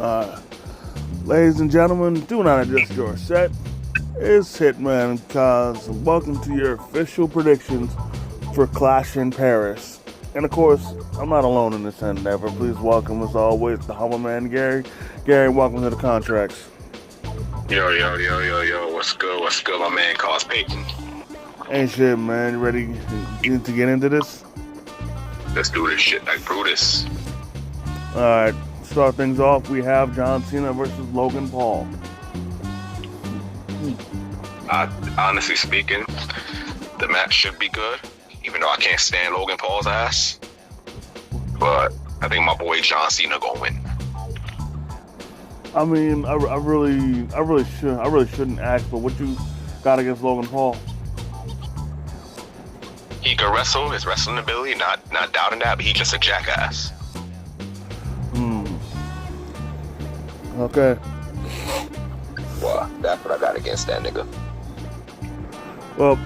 Uh, Ladies and gentlemen, do not adjust your set. It's Hitman, cause welcome to your official predictions for Clash in Paris. And of course, I'm not alone in this endeavor. Please welcome, as always, the humble man, Gary. Gary, welcome to the contracts. Yo, what's good, my man, Cos Payton? Ain't shit, man. You ready to get into this? Let's do this shit like Brutus. Alright, start things off. We have John Cena versus Logan Paul. Honestly speaking, the match should be good, even though I can't stand Logan Paul's ass. But I think my boy John Cena gonna win. I mean, I really shouldn't ask, but what you got against Logan Paul? He can wrestle, his wrestling ability, not doubting that, but he's just a jackass. Okay. Well, that's what I got against that nigga. Well,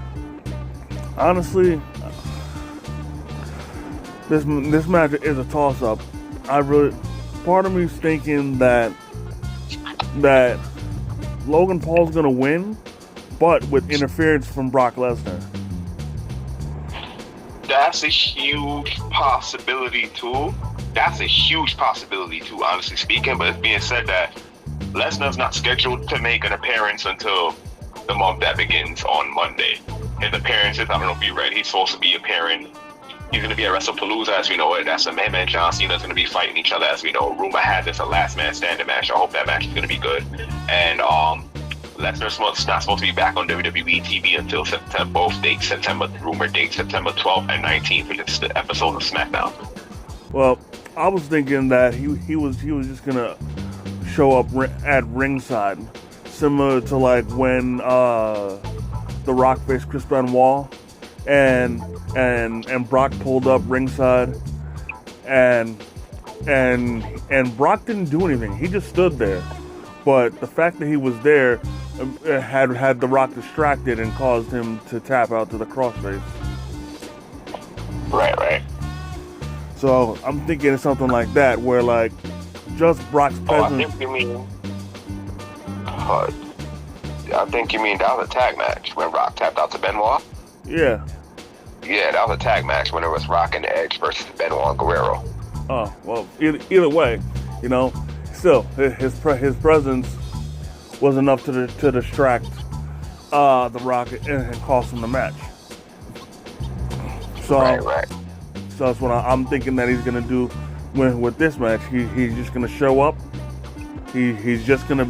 honestly, this match is a toss-up. Part of me is thinking that Logan Paul's gonna win, but with interference from Brock Lesnar. That's a huge possibility too. Honestly speaking. But it's being said that Lesnar's not scheduled to make an appearance until the month that begins on Monday. His appearances, I don't know if you read, he's supposed to be appearing. He's going to be at WrestlePalooza, as we know it. That's him and John Cena's going to be fighting each other, as we know. Rumor has it's a last man standing match. I hope that match is going to be good. And Lesnar's not supposed to be back on WWE TV until September. Both dates, rumored dates, September 12th and 19th, which is the episode of SmackDown. Well, I was thinking that he was just gonna show up at ringside, similar to like when The Rock faced Chris Benoit, and Brock pulled up ringside, and Brock didn't do anything. He just stood there. But the fact that he was there had The Rock distracted and caused him to tap out to the crossface. Right. So I'm thinking of something like that, where like just Brock's presence. I think you mean that was a tag match when Rock tapped out to Benoit. Yeah, that was a tag match when it was Rock and Edge versus Benoit and Guerrero. Oh well, either way, still his presence was enough to distract The Rock and cost him the match. So. Right. So that's what I'm thinking that he's gonna do with this match. He's just gonna show up. He's just gonna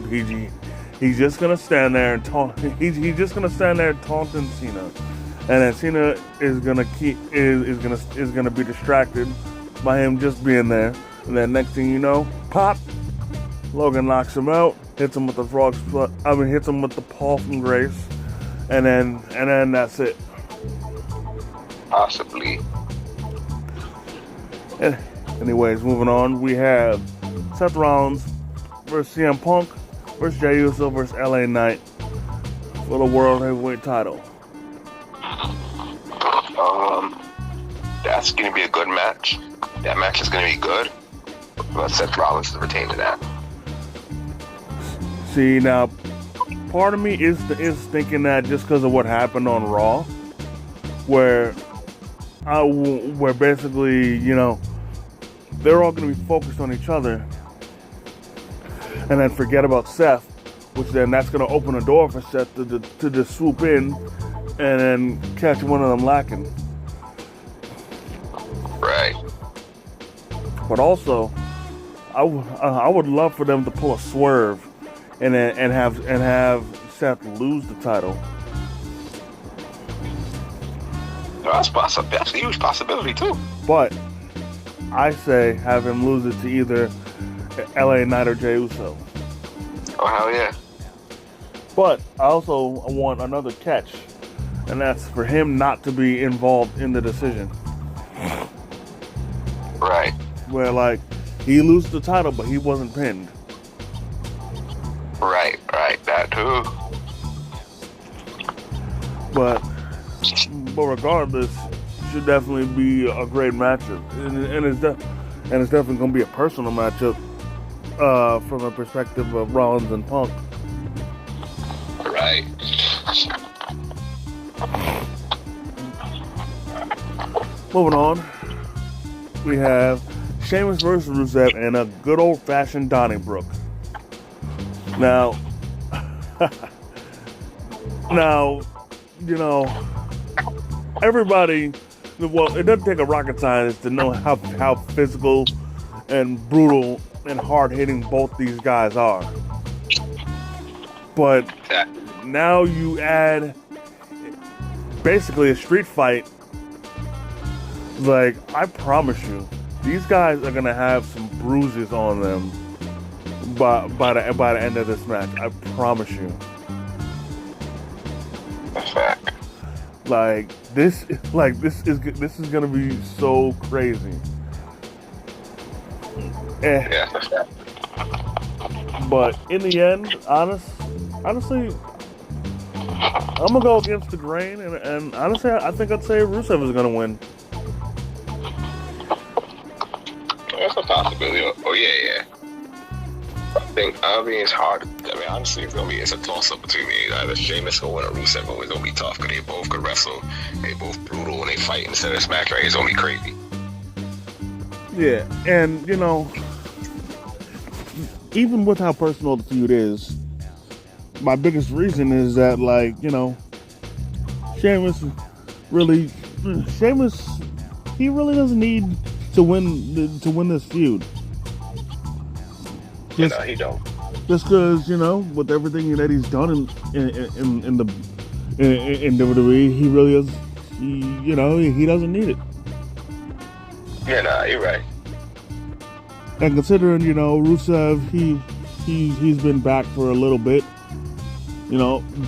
stand there and taunt. He's just gonna stand there taunting Cena, and then Cena is gonna be distracted by him just being there. And then next thing you know, pop, Logan knocks him out, hits him with the hits him with the Paul from Grace, and then that's it. Possibly. Anyways, moving on, we have Seth Rollins versus CM Punk versus Jey Uso versus LA Knight for the World Heavyweight title. That's going to be a good match. That match is going to be good, but Seth Rollins is retaining that. See, now, part of me is thinking that just because of what happened on Raw, where basically, they're all going to be focused on each other and then forget about Seth, which then that's going to open a door for Seth to just swoop in and then catch one of them lacking. Right. But also, I would love for them to pull a swerve and have Seth lose the title. That's a huge possibility too. But I say have him lose it to either LA Knight or Jey Uso. Oh, hell yeah. But I also want another catch, and that's for him not to be involved in the decision. Right. Where, like, he loses the title, but he wasn't pinned. Right. That too. But regardless, should definitely be a great matchup, and it's definitely going to be a personal matchup from a perspective of Rollins and Punk. Right. Moving on, we have Sheamus versus Rusev and a good old-fashioned Donnybrook. Now, everybody, well, it doesn't take a rocket scientist to know how physical and brutal and hard-hitting both these guys are. But now you add basically a street fight. Like, I promise you, these guys are gonna have some bruises on them by the end of this match. I promise you. Like this is gonna be so crazy. Yeah. But in the end, honestly, I'm gonna go against the grain, and honestly, I think I'd say Rusev is gonna win. That's a possibility. Oh yeah. I mean, it's hard. I mean, honestly, it's a toss-up between me. Either Sheamus or win or Rusev always gonna be tough because they both could wrestle. They both brutal when they fight instead of smack. Right? It's gonna be crazy. Yeah, and even with how personal the feud is, my biggest reason is that, like, Sheamus, he really doesn't need to win this feud. He don't. Just because, with everything that he's done in WWE, he really is, he doesn't need it. Yeah, you're right. And considering, Rusev, he's been back for a little bit,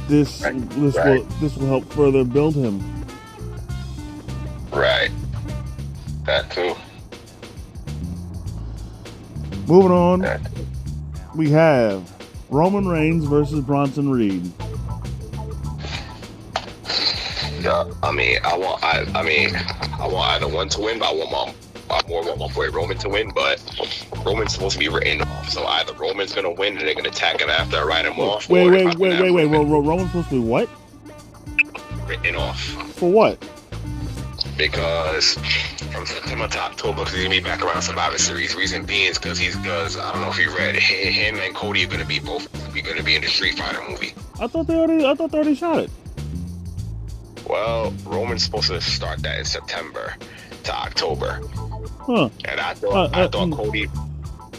this will help further build him. Right. That too. Moving on, we have Roman Reigns versus Bronson Reed. Yeah, I want either one to win, but I more want my boy Roman to win, but Roman's supposed to be written off, so either Roman's gonna win and they're gonna attack him after I write him off. Wait. Roman's supposed to be what? Written off. For what? Because from September to October, because he's gonna be back around Survivor Series. Reason being is because I don't know if you read, him and Cody are gonna be in the Street Fighter movie. I thought they already shot it. Well, Roman's supposed to start that in September to October. Huh. And I thought Cody.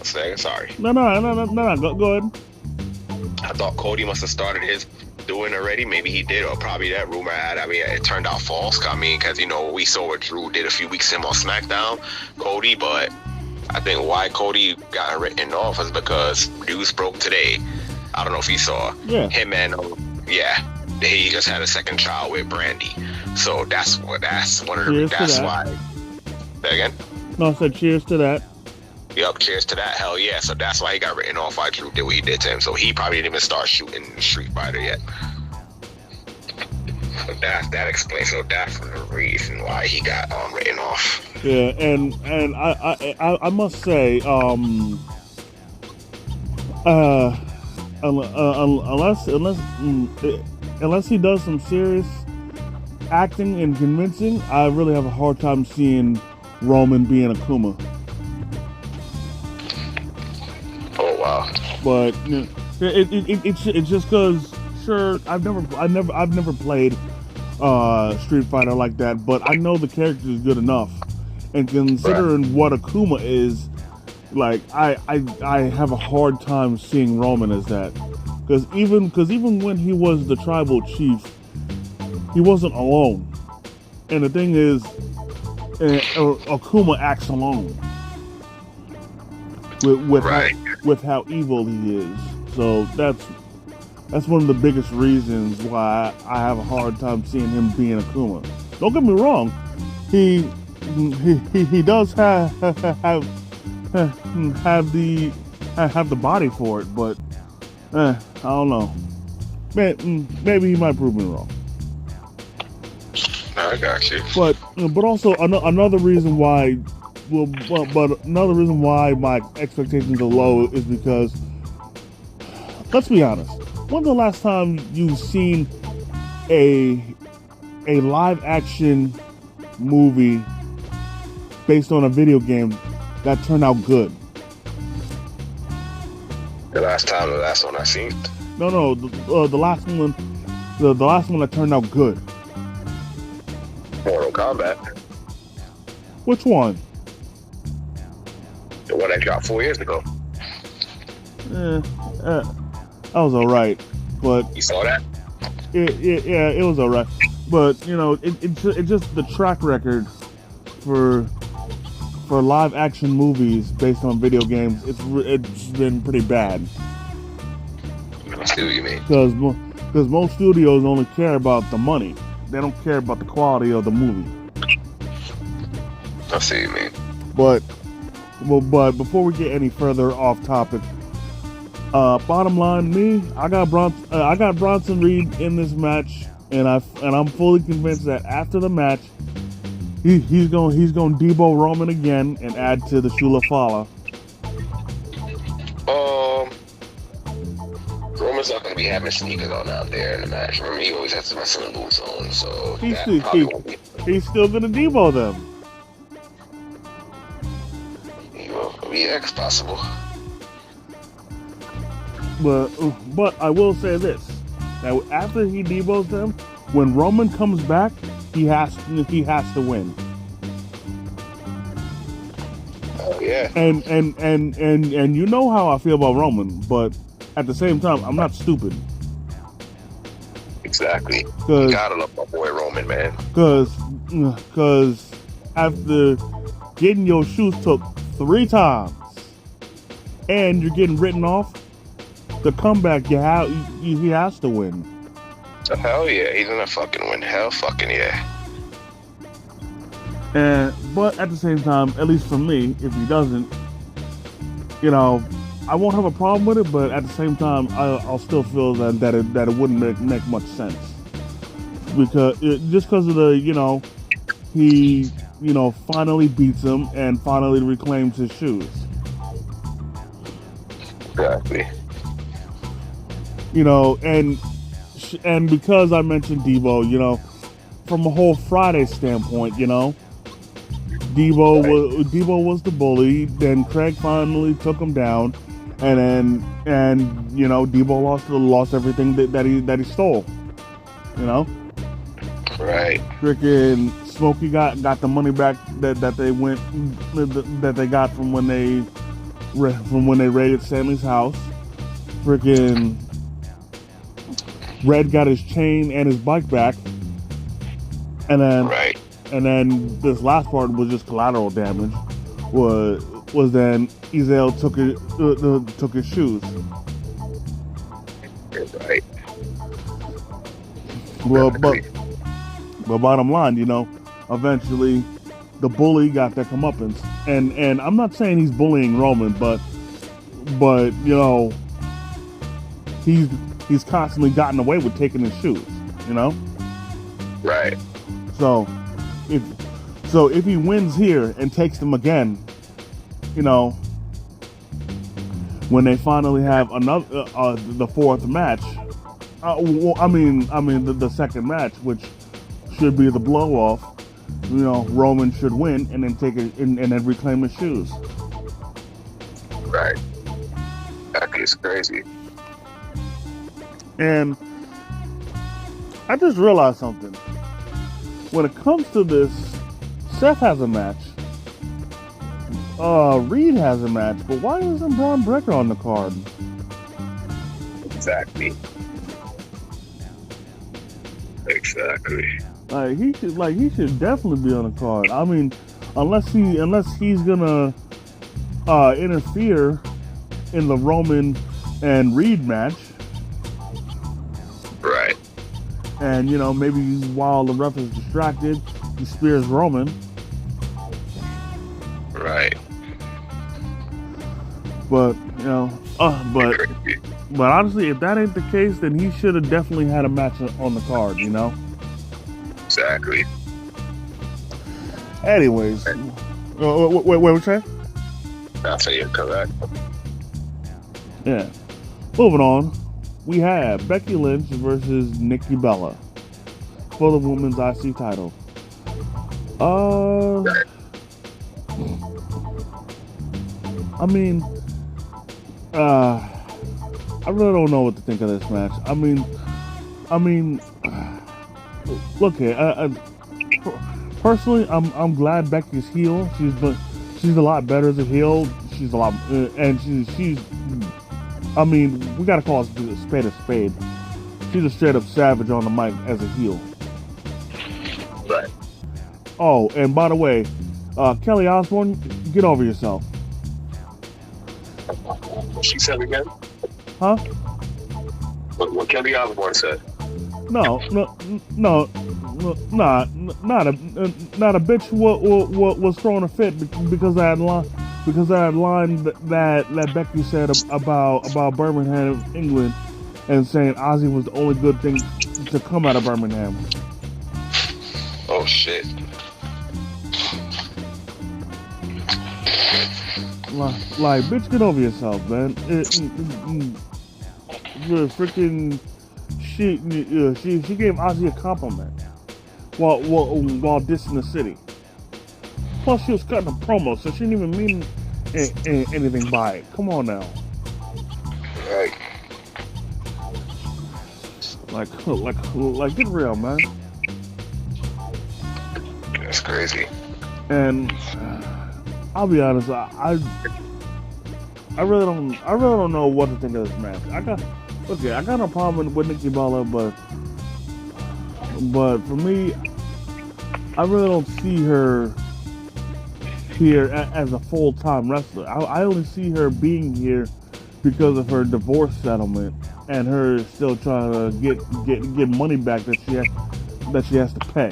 Sorry. No. Go ahead. I thought Cody must have started his doing already. Maybe he did, or probably that rumor had. I mean, it turned out false. Because we saw what Drew did a few weeks ago on SmackDown, Cody. But I think why Cody got written off is because news broke today. I don't know if you saw. Yeah. Him and he just had a second child with Brandy. So that's one of the. That's why. Say again. No, I said cheers to that. Yup, cheers to that. Hell yeah. So that's why he got written off. Why Drew did what he did to him. So he probably didn't even start shooting Street Fighter yet. So that explains. So that's the reason why he got written off. Yeah, and I must say, unless he does some serious acting and convincing, I really have a hard time seeing Roman being Akuma. Oh wow! But it's just because I've never played Street Fighter like that, but I know the character is good enough, and considering what Akuma is, like I have a hard time seeing Roman as that, because even when he was the tribal chief, he wasn't alone, and the thing is, Akuma acts alone with how evil he is. So that's one of the biggest reasons why I have a hard time seeing him being Akuma. Don't get me wrong, he does have the body for it, but I don't know. Maybe he might prove me wrong. I got you. But also another reason why but another reason why my expectations are low is because, let's be honest, when's the last time you've seen a live action movie based on a video game that turned out good? The last one I seen. No, the last one, the last one that turned out good. Mortal Kombat. Which one? The one that dropped 4 years ago. That was alright, but You saw that? yeah, it was alright. But you know, it just the track record for live action movies based on video games. It's been pretty bad. I see what you mean. Because most studios only care about the money. They don't care about the quality of the movie. I see what you mean. But before we get any further off topic, bottom line, I got Bronson Reed in this match, and I'm fully convinced that after the match, he's going Debo Roman again and add to the Shula Fala. Roman's not going to be having sneakers on out there in the match. Remember, he always has to wrestling boots on, so He's still going to Debo them. Yeah, it's possible. But I will say this: that after he debos them, when Roman comes back, he has to win. Oh yeah. And you know how I feel about Roman, but at the same time, I'm not stupid. Exactly. You gotta love my boy Roman, man. Because after getting your shoes took 3 times and you're getting written off, the comeback he has to win. Hell yeah, he's gonna fucking win. Hell fucking yeah. But at the same time, at least for me, if he doesn't, you know, I won't have a problem with it. But at the same time, I'll still feel that it wouldn't make much sense because of the, you know, he, you know, finally beats him and finally reclaims his shoes. Exactly. You know, and because I mentioned Debo, you know, from a whole Friday standpoint, you know, Debo was the bully. Then Craig finally took him down, and you know, Debo lost everything that he stole. You know, right? Freaking Smokey got the money back that they got from when they raided Stanley's house. Freaking Red got his chain and his bike back, and then right. And then this last part was just collateral damage. Was then Ezel took his shoes. Right. Well, but bottom line, you know, eventually the bully got their comeuppance, and I'm not saying he's bullying Roman, but you know, he's constantly gotten away with taking his shoes, you know. Right. So if he wins here and takes them again, you know, when they finally have another the fourth match, the second match, which should be the blow off, you know, Roman should win and then take it and then reclaim his shoes. Right. That is crazy. And I just realized something. When it comes to this, Seth has a match. Reed has a match, but why isn't Braun Breaker on the card? Exactly. He should definitely be on the card. I mean, unless he's gonna interfere in the Roman and Reed match. Right. And, you know, maybe while the ref is distracted, he spears Roman. Right. But, you know, but honestly, if that ain't the case, then he should have definitely had a match on the card, you know? Exactly. Anyways, What was that? I'll say you're correct. Yeah. Moving on, we have Becky Lynch versus Nikki Bella for the women's IC title. I mean, I really don't know what to think of this match. I mean, look here. Personally, I'm glad Becky's heel. She's a lot better as a heel. She's a lot, and she's. I mean, we gotta call it a spade a spade. She's a straight up savage on the mic as a heel. Right. Oh, and by the way, Kelly Osbourne, get over yourself. What she said again? Huh? What Kelly Osbourne said? No, not a bitch. What was throwing a fit because that line that Becky said about Birmingham, England, and saying Ozzy was the only good thing to come out of Birmingham. Oh shit. Like, bitch, get over yourself, man. Freaking she gave Ozzy a compliment while dissing the city. Plus, she was cutting a promo, so she didn't even mean anything by it. Come on now. Right. Like, get real, man. That's crazy. And I'll be honest, I really don't know what to think of this match. I got no problem with Nikki Bella, but for me, I really don't see her here as a full-time wrestler. I only see her being here because of her divorce settlement and her still trying to get money back that she has to pay.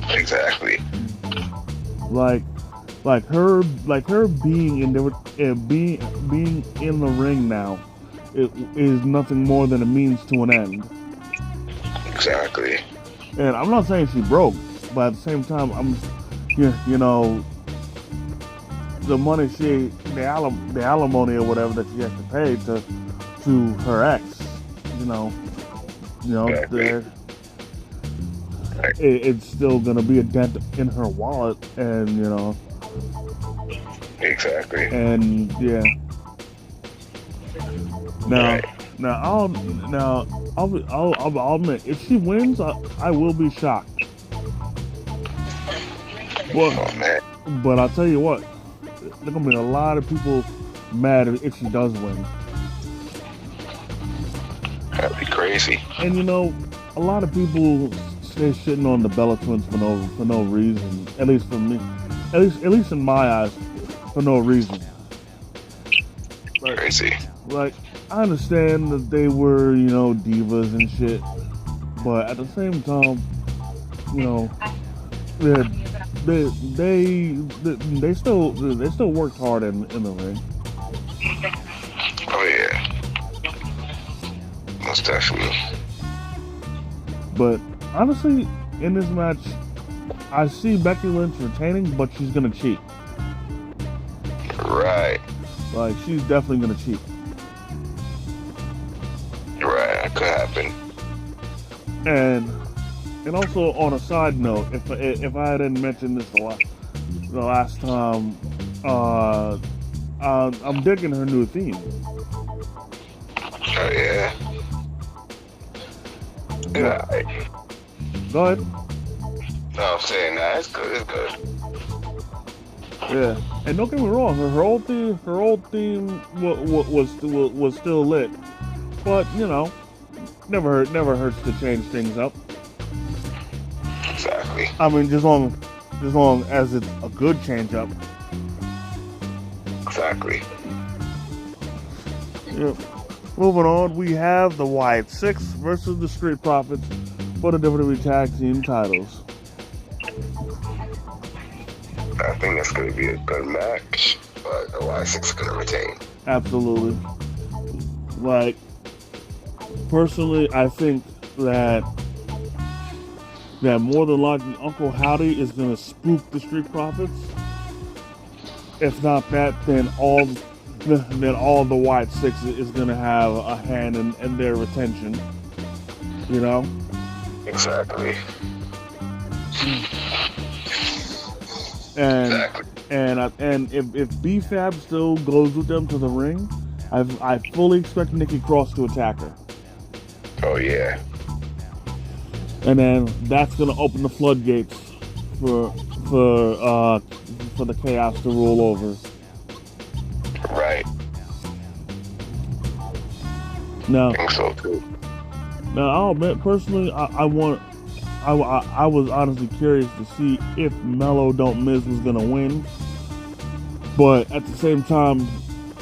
Exactly. Like her being in being in the ring now, it is nothing more than a means to an end. Exactly. And I'm not saying she broke, but at the same time, you know, the money the alimony or whatever that she has to pay to her ex, you know, Exactly. it's still gonna be a dent in her wallet, and you know. Exactly. And yeah. Now, Right. I'll admit, if she wins, I will be shocked. Well, Oh man. but I'll tell you what, there's gonna be a lot of people mad if she does win. That'd be crazy. And you know, a lot of people stay shitting on the Bella Twins for no reason. At least for me, at least in my eyes, for no reason. Crazy. Like, I understand that they were, you know, divas and shit, but at the same time, you know, they still worked hard in the ring. Oh yeah. Most definitely. But honestly, in this match, I see Becky Lynch retaining, but she's gonna cheat. Right. Like, she's definitely gonna cheat. Right. That could happen. And also on a side note, if I didn't mention this the last time, I'm digging her new theme. Oh yeah. Yeah. Go ahead. No, I'm saying that it's good. It's good. Yeah, and don't get me wrong, her old theme was still lit, but you know, never hurts to change things up. Exactly. I mean, just long as it's a good change up. Exactly. Yep. Moving on, we have the Wyatt Six versus the Street Profits for the WWE Tag Team titles. I think that's going to be a good match, but the Y6 is going to retain. Absolutely. Like, personally, I think that that more than likely Uncle Howdy is going to spook the Street Profits. If not that, then all the White Six is going to have a hand in their retention. You know? Exactly. And Exactly. and if B-Fab still goes with them to the ring, I fully expect Nikki Cross to attack her. Oh yeah. And then that's gonna open the floodgates for the chaos to roll over. Right. Now, I think so too. now I'll admit personally, I was honestly curious to see if Mello Don't Miz was gonna win, but at the same time,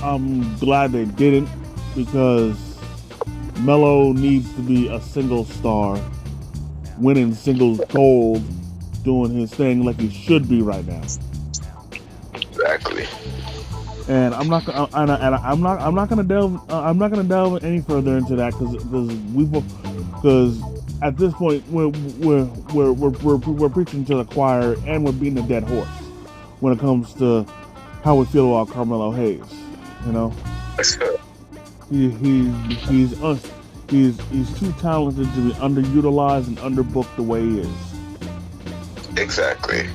I'm glad they didn't, because Mello needs to be a single star, winning singles gold, doing his thing like he should be right now. Exactly. And I'm not gonna delve any further into that because at this point we're preaching to the choir, and we're beating a dead horse when it comes to how we feel about Carmelo Hayes. You know, he's too talented to be underutilized and underbooked the way he is. Exactly.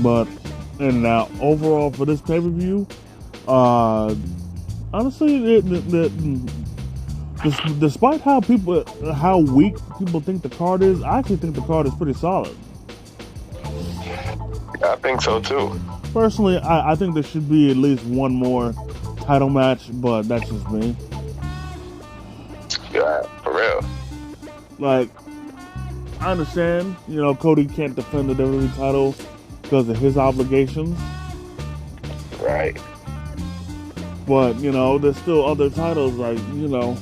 But and now overall for this pay-per-view, honestly, despite how weak people think the card is, I actually think the card is pretty solid. I think so too. Personally, I think there should be at least one more title match, but that's just me. Yeah, for real. Like, I understand, you know, Cody can't defend the WWE title because of his obligations. Right. But, you know, there's still other titles, like, you know,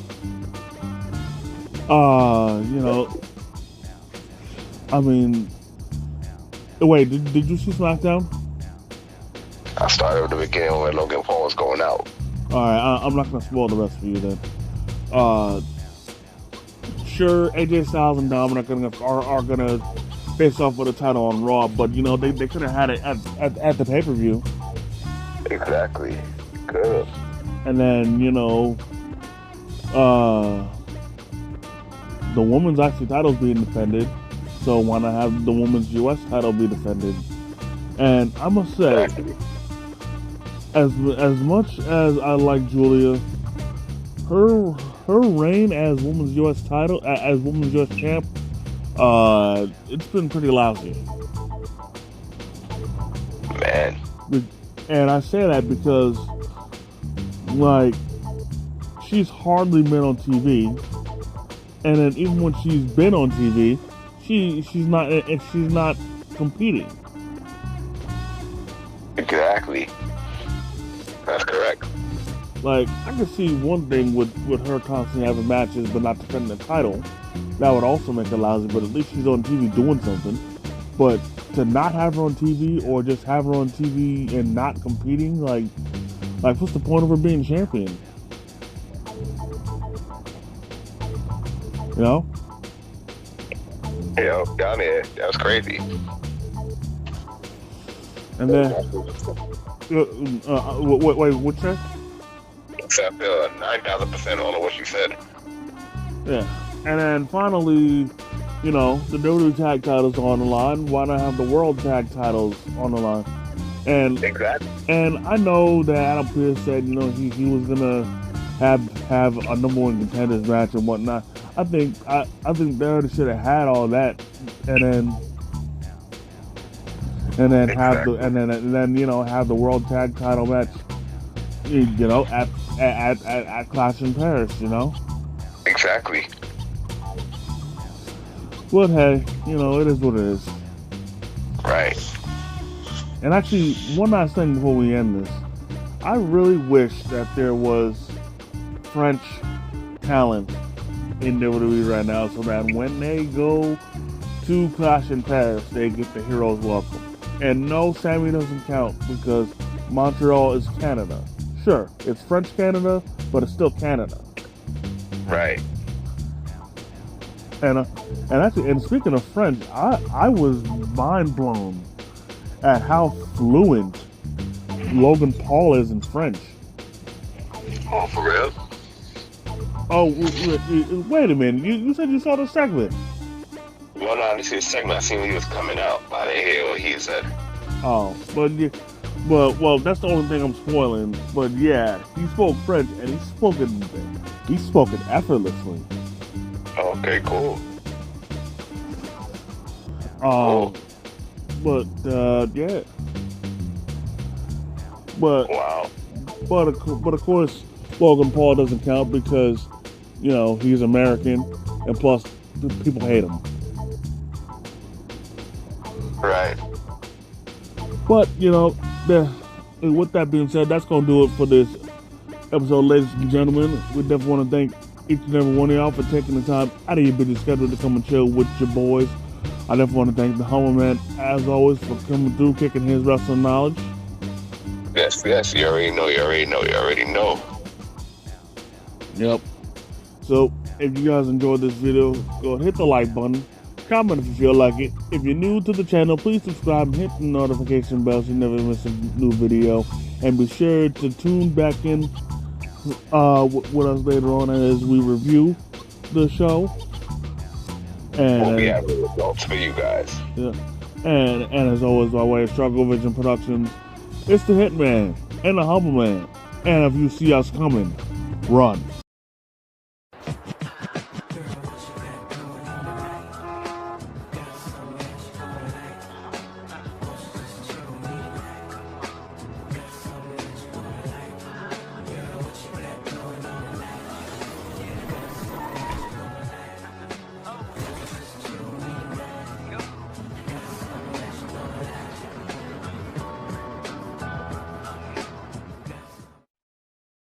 I mean, wait, did you see SmackDown? I started at the beginning when Logan Paul was going out. Alright, I'm not gonna spoil the rest for you then. Sure, AJ Styles and Dominic are gonna face off with a title on Raw, but you know they could have had it at the pay-per-view. Exactly. Good. And then, you know, the women's actually title's being defended, so why not have the women's US title be defended? And I must say, as much as I like Julia, her reign as women's US title, as women's US champ, it's been pretty lousy. Man. And I say that because, like, she's hardly been on TV, and then even when she's been on TV, she's not competing. Exactly. That's correct. Like, I could see one thing with her constantly having matches but not defending the title. That would also make her lousy, but at least she's on TV doing something. But to not have her on TV, or just have her on TV and not competing, like what's the point of her being champion? You know? Yeah, down there. That was crazy. And then, wait, what's that? I feel 9,000% on what you said. Yeah. And then finally, you know, the WWE tag titles are on the line. Why not have the world tag titles on the line? And exactly. And I know that Adam Pearce said, you know, he was gonna have a number one contenders match and whatnot. I think they already should have had all that, and then have the world tag title match, you know, at Clash in Paris, you know. Exactly. But hey, you know, it is what it is. Right. And actually, one last thing before we end this, I really wish that there was French talent in WWE right now, so that when they go to Clash in Paris, they get the hero's welcome. And no, Sammy doesn't count because Montreal is Canada. Sure, it's French Canada, but it's still Canada. Right. And speaking of French, I was mind blown at how fluent Logan Paul is in French. Oh, for real? Oh, wait a minute! You said you saw the segment. Well, no, I didn't see the segment. I seen when he was coming out. I didn't hear what he said. Oh, well, that's the only thing I'm spoiling. But yeah, he spoke French and he spoke it effortlessly. Okay, cool. But yeah. But Wow. but of course, Logan Paul doesn't count because he's American, and plus people hate him. Right. But with that being said, that's gonna do it for this episode, ladies and gentlemen. We definitely want to thank each and every one of y'all for taking the time out of your busy schedule to come and chill with your boys. I definitely want to thank the Humble Man, as always, for coming through, kicking his wrestling knowledge. Yes, you already know. Yep. So, if you guys enjoyed this video, go ahead, hit the like button. Comment if you feel like it. If you're new to the channel, please subscribe and hit the notification bell so you never miss a new video. And be sure to tune back in with us later on as we review the show. And we have the results for you guys. Yeah. And as always, by way of Struggle Vision Productions, it's the Hitman and the Humble Man. And if you see us coming, run.